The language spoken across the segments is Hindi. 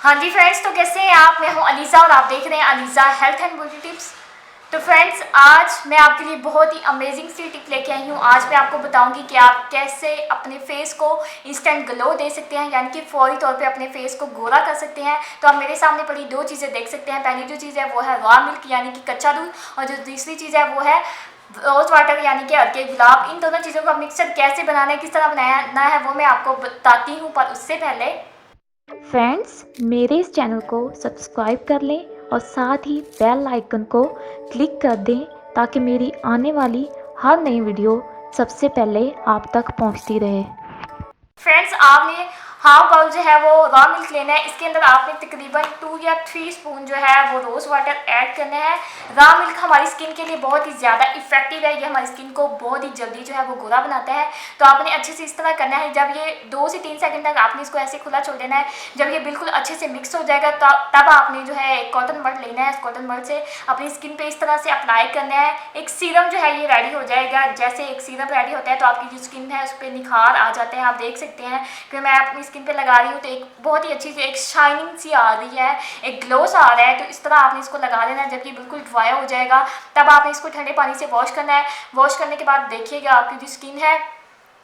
हाँ जी फ्रेंड्स, तो कैसे हैं आप। मैं हूँ अलीज़ा और आप देख रहे हैं Aliza health and beauty tips. तो फ्रेंड्स, आज मैं आपके लिए बहुत ही अमेजिंग सी टिप लेके आई हूँ। आज मैं आपको बताऊंगी कि आप कैसे अपने फेस को इंस्टेंट ग्लो दे सकते हैं, यानी कि फौरी तौर पे अपने फेस को गोरा कर सकते हैं। तो आप मेरे सामने पड़ी दो चीज़ें देख सकते हैं। पहली जो चीज़ है वो है रॉ मिल्क यानी कि कच्चा दूध, और जो दूसरी चीज़ है वो है रोज़ वाटर यानी कि हल्के गुलाब। इन दोनों चीज़ों का मिक्सचर कैसे बनाना है, किस तरह बनाना है, वो मैं आपको बताती हूँ। पर उससे पहले फ्रेंड्स, मेरे इस चैनल को सब्सक्राइब कर लें और साथ ही बेल आइकन को क्लिक कर दें ताकि मेरी आने वाली हर नई वीडियो सबसे पहले आप तक पहुंचती रहे। फ्रेंड्स, आपने हाफ बाउल जो है वो रॉ मिल्क लेना है। इसके अंदर आपने तकरीबन 2 या 3 स्पून जो है वो रोज़ वाटर ऐड करना है। रॉ मिल्क हमारी स्किन के लिए बहुत ही ज़्यादा इफेक्टिव है। ये हमारी स्किन को बहुत ही जल्दी जो है वो गोरा बनाता है। तो आपने अच्छे से इस तरह करना है। जब ये 2 से 3 सेकंड तक आपने इसको ऐसे खुला छोड़ देना है। जब ये बिल्कुल अच्छे से मिक्स हो जाएगा तब आपने जो है एक कॉटन बड लेना है। इस कॉटन बड से अपनी स्किन पे इस तरह से अप्लाई करना है। एक सीरम जो है ये रेडी हो जाएगा। जैसे एक सीरम रेडी होता है तो आपकी जो स्किन है उस पर निखार आ जाते हैं। आप देख सकते हैं कि मैं अपनी स्किन पे लगा रही हूँ तो एक बहुत ही अच्छी सी एक शाइनिंग सी आ रही है, एक ग्लो सा आ रहा है। तो इस तरह आपने इसको लगा देना है। जब ये बिल्कुल ड्राई हो जाएगा तब आपने इसको ठंडे पानी से वॉश करना है। वॉश करने के बाद देखिएगा आपकी जो स्किन है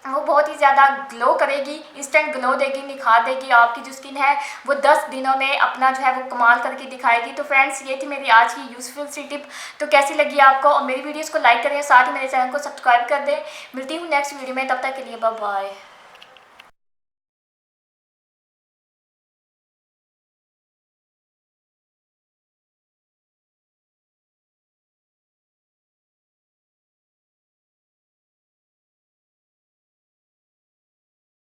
वो बहुत ही ज़्यादा ग्लो करेगी, इंस्टेंट ग्लो देगी, निखार देगी। आपकी जो स्किन है वो 10 दिनों में अपना जो है वो कमाल करके दिखाएगी। तो फ्रेंड्स, ये थी मेरी आज की यूज़फुल सी टिप। तो कैसी लगी आपको, और मेरी वीडियोस को लाइक करें, साथ ही मेरे चैनल को सब्सक्राइब कर दें। मिलती हूँ नेक्स्ट वीडियो में, तब तक के लिए बाय बाय।